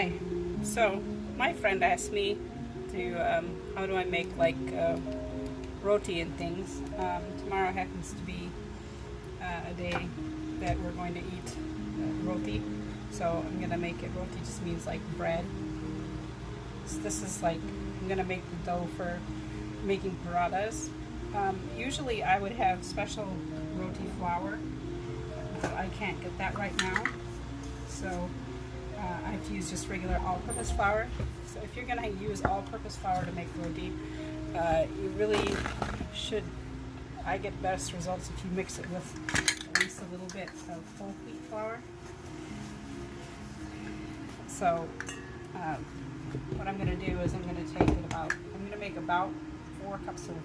Hi. So my friend asked me to how do I make like roti and things. Tomorrow happens to be a day that we're going to eat roti, so I'm gonna make it. Roti just means like bread. So this is like, I'm gonna make the dough for making parathas. Usually I would have special roti flour, but I can't get that right now, so I have to use just regular all-purpose flour. So if you're gonna use all-purpose flour to make roti, you really should, I get best results if you mix it with at least a little bit of whole wheat flour. So what I'm gonna do is I'm gonna make about 4 cups of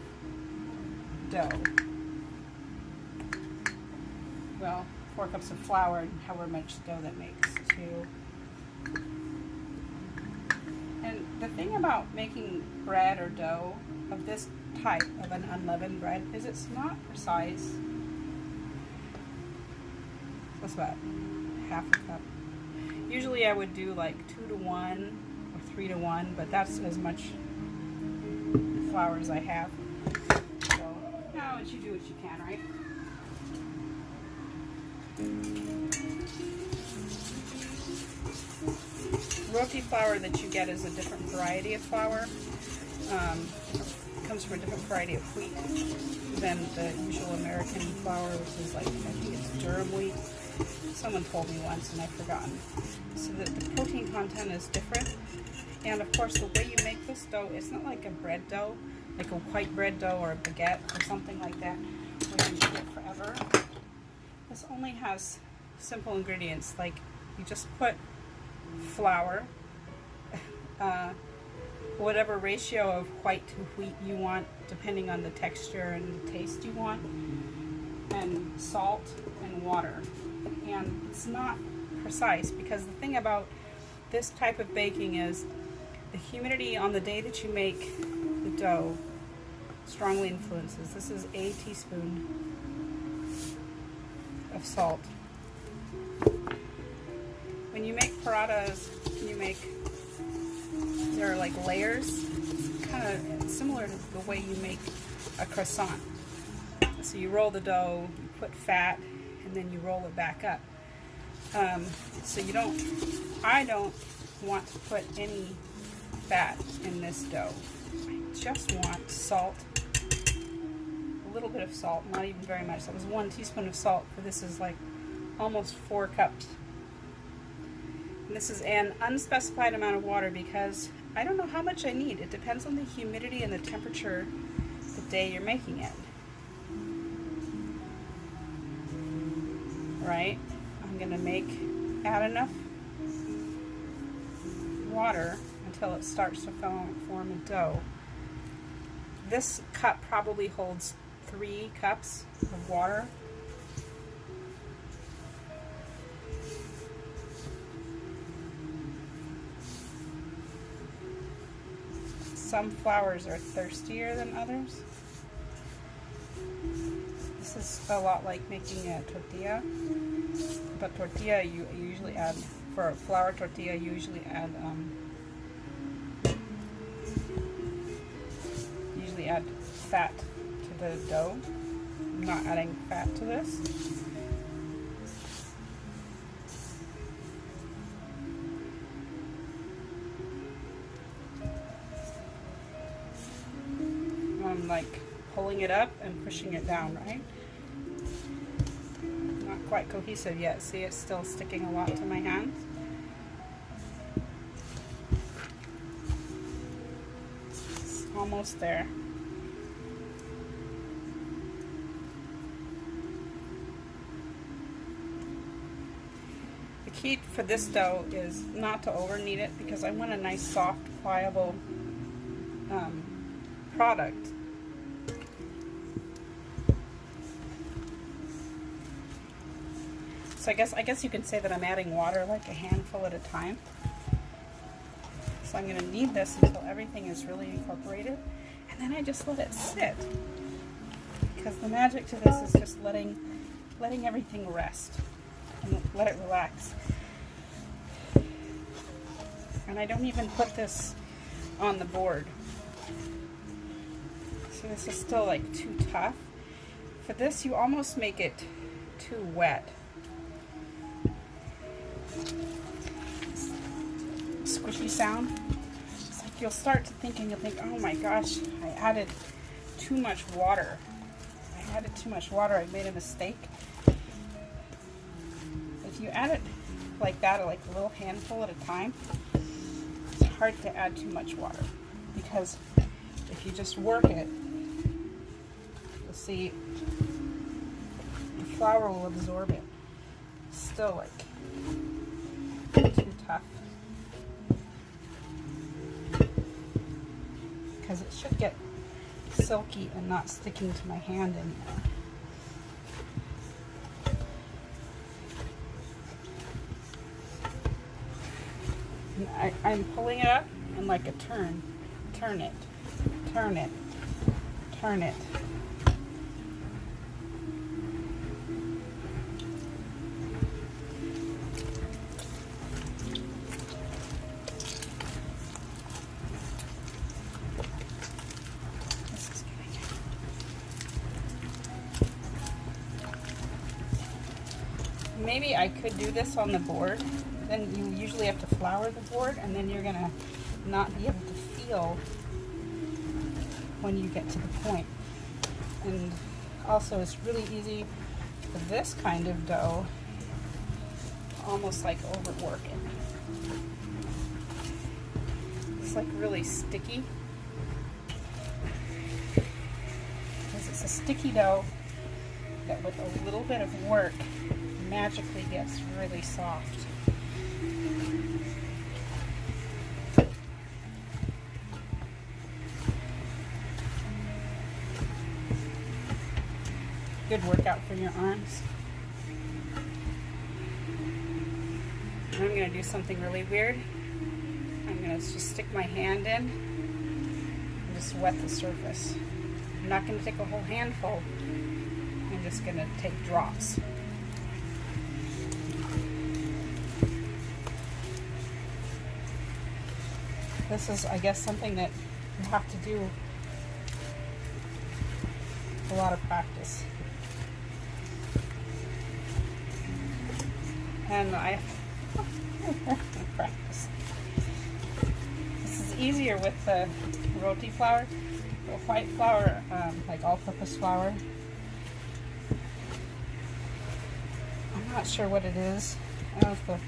dough. Well, 4 cups of flour and however much dough that makes too. And the thing about making bread or dough of this type of an unleavened bread is it's not precise. That's about half a cup. Usually I would do like 2 to 1 or 3 to 1, but that's as much flour as I have. So now you do what you can, right? Roti flour that you get is a different variety of flour. It comes from a different variety of wheat than the usual American flour, which is like, I think it's durum wheat. Someone told me once and I've forgotten. So the protein content is different. And of course the way you make this dough, it's not like a bread dough, like a white bread dough or a baguette or something like that, where you can eat it forever. This only has simple ingredients, like you just put flour, whatever ratio of white to wheat you want, depending on the texture and the taste you want, and salt and water. And it's not precise, because the thing about this type of baking is the humidity on the day that you make the dough strongly influences. This is a teaspoon of salt. When you make parathas, there are like layers. It's kind of similar to the way you make a croissant. So you roll the dough, you put fat, and then you roll it back up. So I don't want to put any fat in this dough. I just want salt, a little bit of salt, not even very much. That was 1 teaspoon of salt, for this is like almost 4 cups. And this is an unspecified amount of water because I don't know how much I need. It depends on the humidity and the temperature the day you're making it. Right? I'm going to add enough water until it starts to form a dough. This cup probably holds 3 cups of water. Some flours are thirstier than others. This is a lot like making a tortilla, but tortilla you usually add, for a flour tortilla you usually add fat to the dough. I'm not adding fat to this. I'm like pulling it up and pushing it down, right? Not quite cohesive yet. See, it's still sticking a lot to my hands. It's almost there. The key for this dough is not to over knead it, because I want a nice, soft, pliable product. So I guess you can say that I'm adding water like a handful at a time. So I'm going to knead this until everything is really incorporated, and then I just let it sit. Because the magic to this is just letting everything rest and let it relax. And I don't even put this on the board. So this is still like too tough. For this, you almost make it too wet. Squishy sound. It's like you'll start to thinking, you'll think, oh my gosh, I added too much water. I made a mistake. If you add it like that, like a little handful at a time, it's hard to add too much water, because if you just work it, you'll see the flour will absorb it. Still like too tough, because it should get silky and not sticking to my hand anymore. I'm pulling it up and like a turn it, turn it. This is getting it. Maybe I could do this on the board. Then you usually have to flour the board, and then you're gonna not be able to feel when you get to the point. And also, it's really easy for this kind of dough to almost like overwork it. It's like really sticky, because it's a sticky dough that with a little bit of work magically gets really soft. Good workout for your arms. And I'm going to do something really weird. I'm going to just stick my hand in and just wet the surface. I'm not going to take a whole handful. I'm just going to take drops. This is, I guess, something that you have to do a lot of practice. And I practice. This is easier with the roti flour. The white flour, like all-purpose flour. I'm not sure what it is. I don't know if the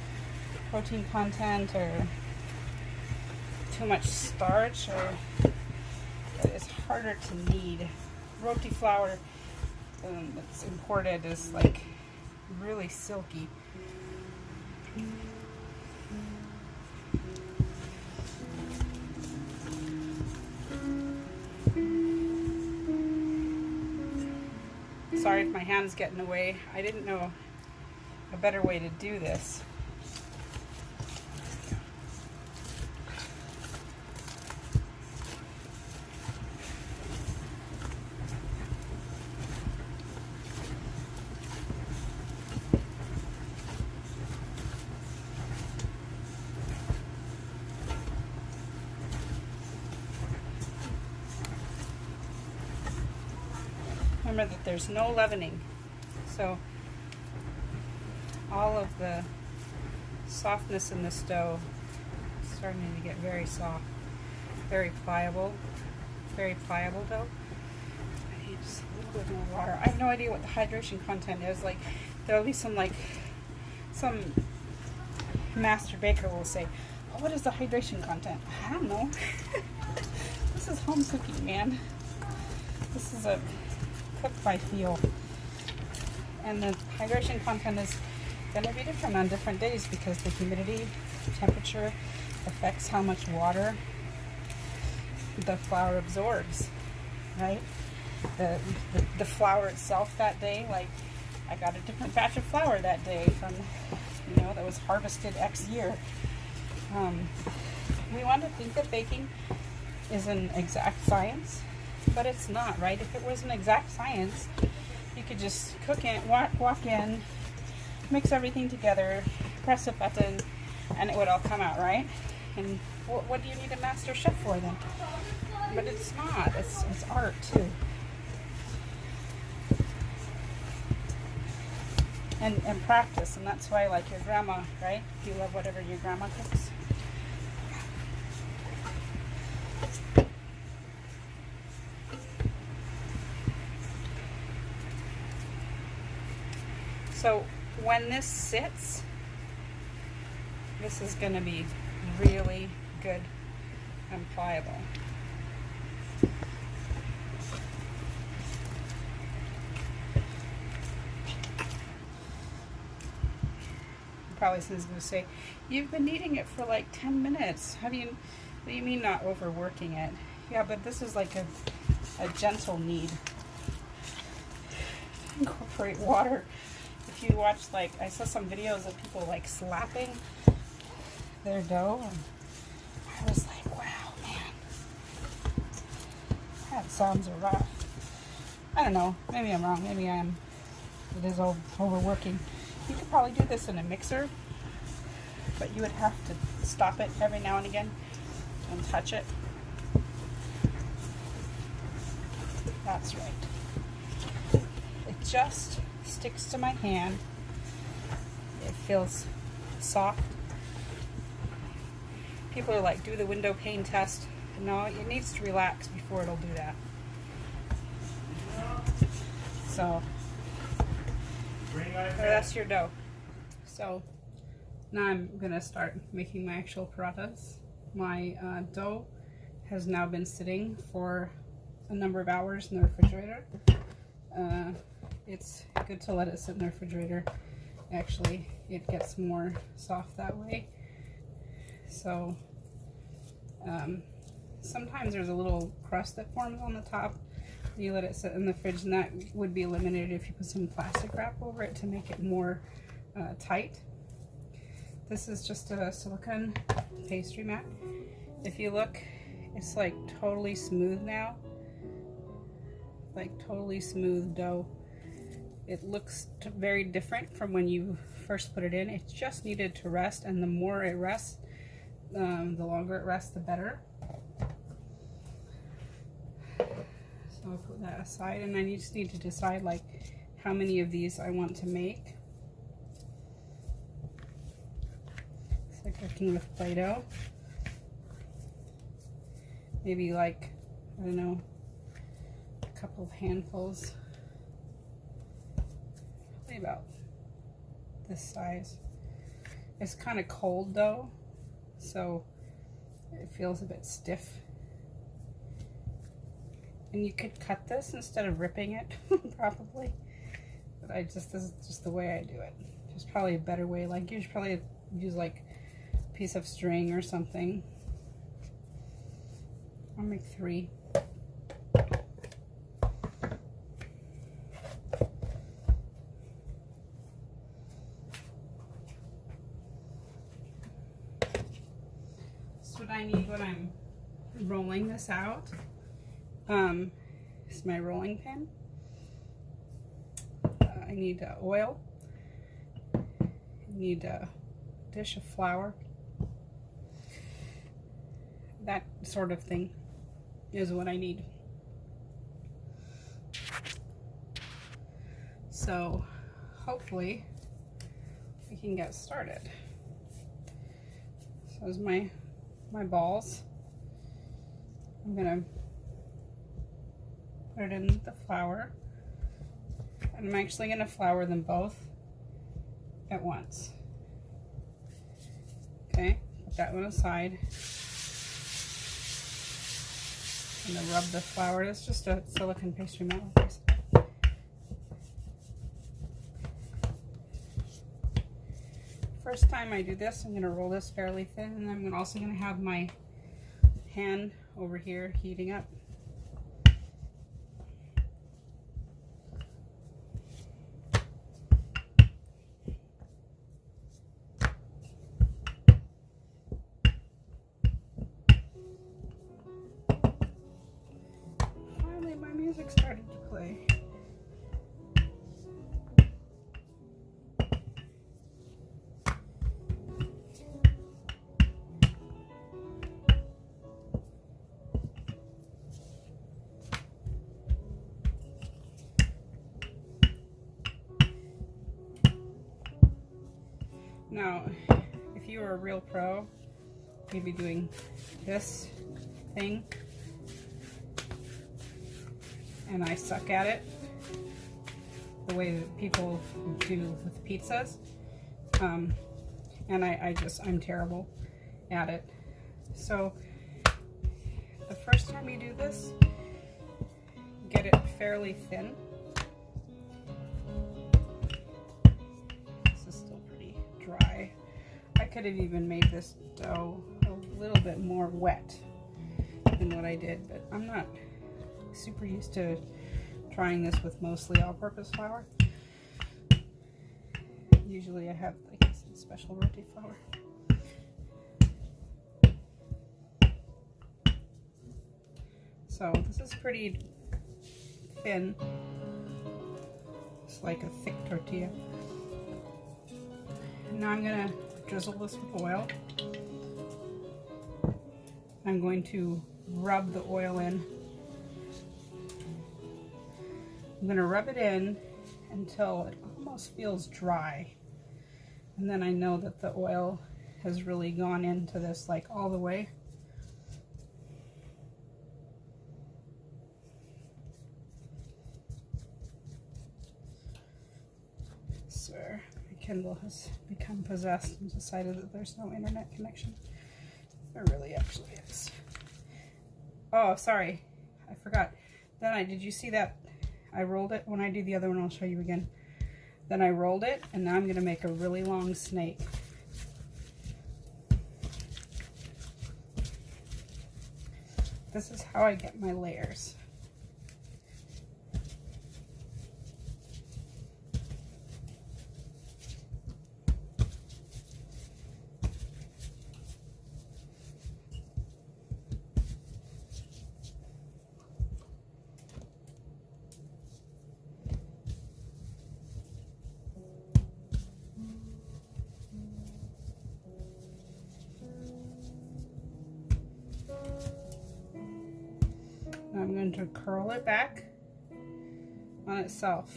protein content or too much starch, or but it's harder to knead. Roti flour that's imported is like really silky. Sorry if my hand's getting away. I didn't know a better way to do this. Remember that there's no leavening, so all of the softness in this dough is starting to get very soft, very pliable dough. I need just a little bit more water. I have no idea what the hydration content is. Like, there'll be some master baker will say, "Oh, what is the hydration content?" I don't know. This is home cooking, man. This is a cook by feel, and the hydration content is going to be different on different days because the humidity, temperature affects how much water the flour absorbs, right? The flour itself that day, like I got a different batch of flour that day from, that was harvested X year. We want to think that baking is an exact science, but it's not, right? If it was an exact science, you could just cook in, walk in, mix everything together, press a button, and it would all come out, right? And what do you need a master chef for then? But it's not. It's art too. And practice, and that's why, like your grandma, right? You love whatever your grandma cooks. So when this sits, this is going to be really good and pliable. Probably someone's going to say, you've been kneading it for like 10 minutes. What do you mean not overworking it? Yeah, but this is like a gentle knead. Incorporate water. If you watch, like, I saw some videos of people like slapping their dough, and I was like, wow, man, that sounds rough. I don't know, maybe I'm wrong, maybe it is overworking. You could probably do this in a mixer, but you would have to stop it every now and again and touch it. That's right. It just sticks to my hand. It feels soft. People are like, do the window pane test. No, it needs to relax before it'll do that. So that's your dough. So now I'm gonna start making my actual parathas. My dough has now been sitting for a number of hours in the refrigerator. It's good to let it sit in the refrigerator. Actually, it gets more soft that way. So sometimes there's a little crust that forms on the top. You let it sit in the fridge, and that would be eliminated if you put some plastic wrap over it to make it more tight. This is just a silicone pastry mat. If you look, it's like totally smooth now. Like totally smooth dough. It looks very different from when you first put it in. It just needed to rest, and the more it rests, the longer it rests, the better. So I'll put that aside, and I just need to decide like how many of these I want to make. It's like working with Play-Doh. Maybe like, I don't know, a couple of handfuls. Probably about this size. It's kind of cold though, so it feels a bit stiff. And you could cut this instead of ripping it, probably. But this is just the way I do it. There's probably a better way. Like you should probably use like a piece of string or something. I'll make 3. That's what I need when I'm rolling this out. This is my rolling pin. I need oil. I need a dish of flour. That sort of thing is what I need. So hopefully we can get started. So there's my balls. I'm gonna put it in the flour, and I'm actually going to flour them both at once. Okay, put that one aside. I'm going to rub the flour. It's just a silicone pastry mat. First time I do this, I'm going to roll this fairly thin, and I'm also going to have my pan over here heating up. Music started to play. Now, if you were a real pro, you'd be doing this thing, and I suck at it the way that people do with pizzas, and I'm terrible at it. So the first time you do this, get it fairly thin. This is still pretty dry. I could have even made this dough a little bit more wet than what I did, but I'm not super used to trying this with mostly all-purpose flour. Usually I have like some special roti flour. So this is pretty thin. It's like a thick tortilla. And now I'm gonna drizzle this with oil. I'm going to rub the oil in. I'm gonna rub it in until it almost feels dry. And then I know that the oil has really gone into this like all the way. Swear, my Kindle has become possessed and decided that there's no internet connection. There really actually is. Oh, sorry, I forgot. Then did you see that? I rolled it. When I do the other one, I'll show you again. Then I rolled it, and now I'm gonna make a really long snake. This is how I get my layers. I'm going to curl it back on itself,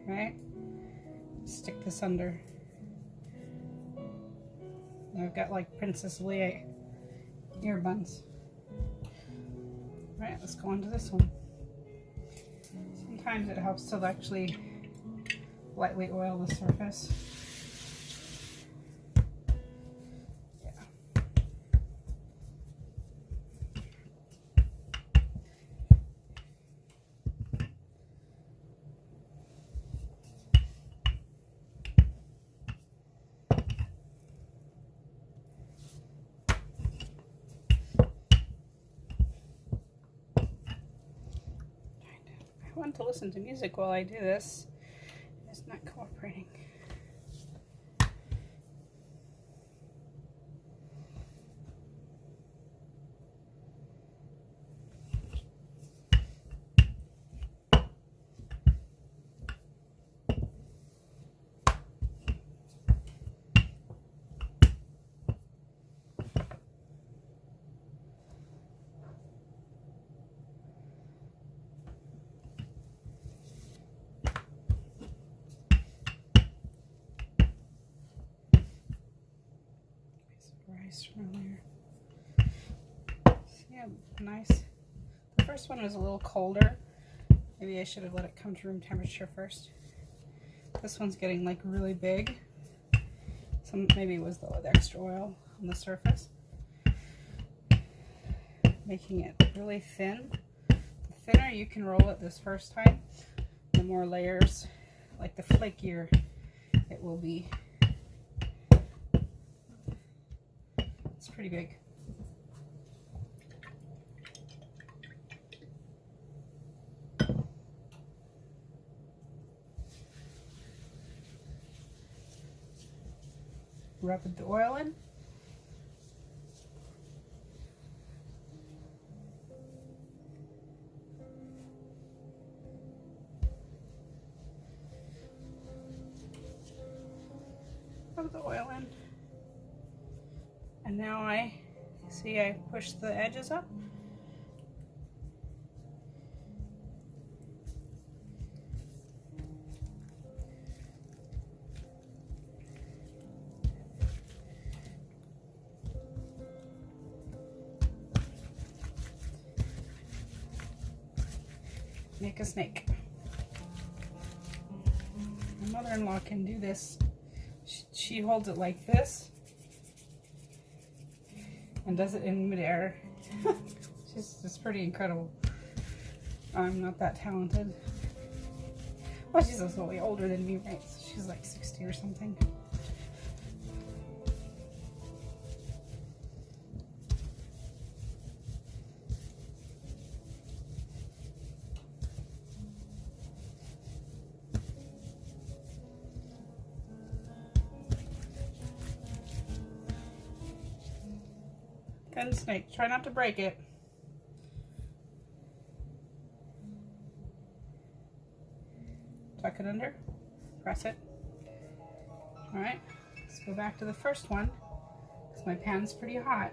right? Stick this under. I've got like Princess Leia ear buns. Right, let's go on to this one. Sometimes it helps to actually lightly oil the surface. I want to listen to music while I do this. It's not cooperating. Rice from earlier. See how nice. The first one was a little colder. Maybe I should have let it come to room temperature first. This one's getting like really big. Maybe it was the extra oil on the surface. Making it really thin. The thinner you can roll it this first time, the more layers, like the flakier it will be. It's pretty big. Rub the oil in. Rub the oil in. And now I push the edges up. make a snake. My mother-in-law can do this. She holds it like this and does it in midair. It's pretty incredible. I'm not that talented. Well, she's also way older than me, right? So she's like 60 or something. Thin snake. Try not to break it. Tuck it under. Press it. Alright, let's go back to the first one because my pan's pretty hot.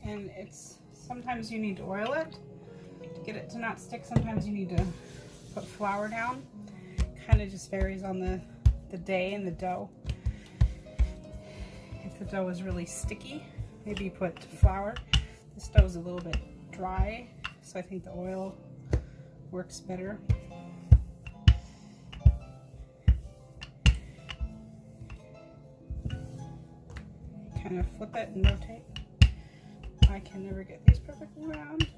And it's sometimes you need to oil it to get it to not stick. Sometimes you need to put flour down. Kind of just varies on the day and the dough. If the dough is really sticky, maybe put flour. This dough is a little bit dry, so I think the oil works better. Kind of flip it and rotate. I can never get these perfectly round.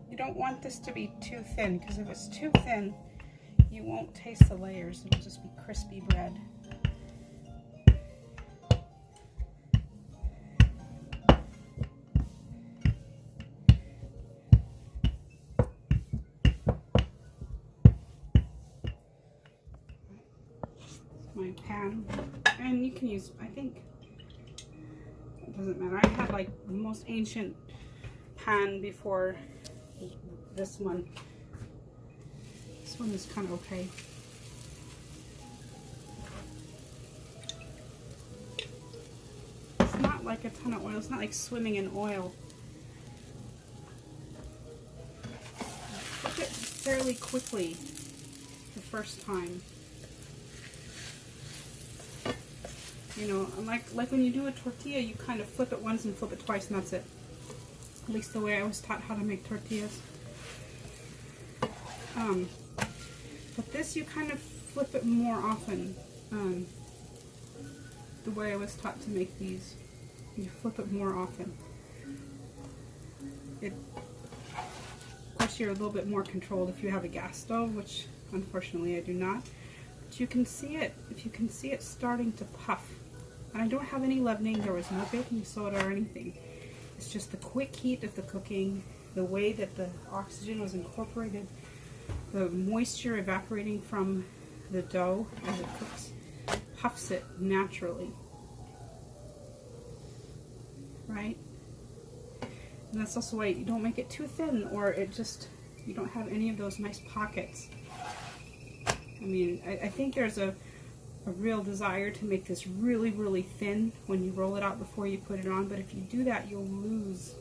You don't want this to be too thin, because if it's too thin, you won't taste the layers. It'll just be crispy bread. My pan, and you can use, I think it doesn't matter. I had like the most ancient pan before this one. This one is kind of okay. It's not like a ton of oil. It's not like swimming in oil. Cook it fairly quickly the first time. You know, like when you do a tortilla, you kind of flip it once and flip it twice, and that's it. At least the way I was taught how to make tortillas. But this, you kind of flip it more often. The way I was taught to make these, you flip it more often. Of course, you're a little bit more controlled if you have a gas stove, which unfortunately I do not. But you can see it, if you can see it starting to puff. And I don't have any leavening, there was no baking soda or anything. It's just the quick heat of the cooking, the way that the oxygen was incorporated, the moisture evaporating from the dough as it cooks, puffs it naturally. Right? And that's also why you don't make it too thin, or it just, you don't have any of those nice pockets. I mean, I think there's a real desire to make this really, really thin when you roll it out before you put it on, but if you do that, you'll lose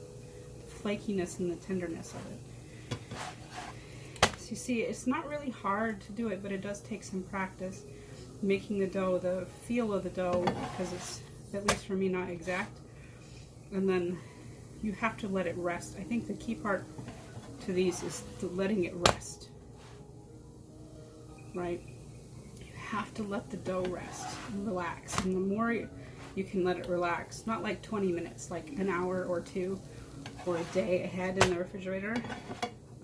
the flakiness and the tenderness of it. So you see, it's not really hard to do it, but it does take some practice making the dough, the feel of the dough, because it's, at least for me, not exact. And then you have to let it rest. I think the key part to these is letting it rest. Right? Have to let the dough rest and relax, and the more you can let it relax, not like 20 minutes, like an hour or two or a day ahead in the refrigerator,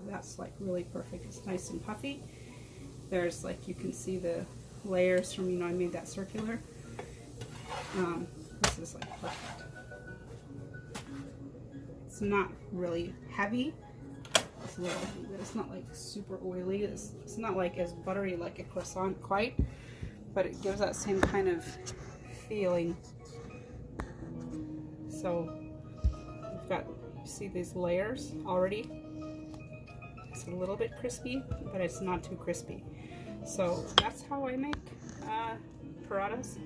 that's like really perfect. It's nice and puffy. There's like, you can see the layers from, you know, I made that circular. This is like perfect. It's not really heavy. It's a little heavy, but it's not like super oily. It's not like as buttery like a croissant quite, but it gives that same kind of feeling. So we've got, you see these layers already? It's a little bit crispy, but it's not too crispy. So that's how I make parathas.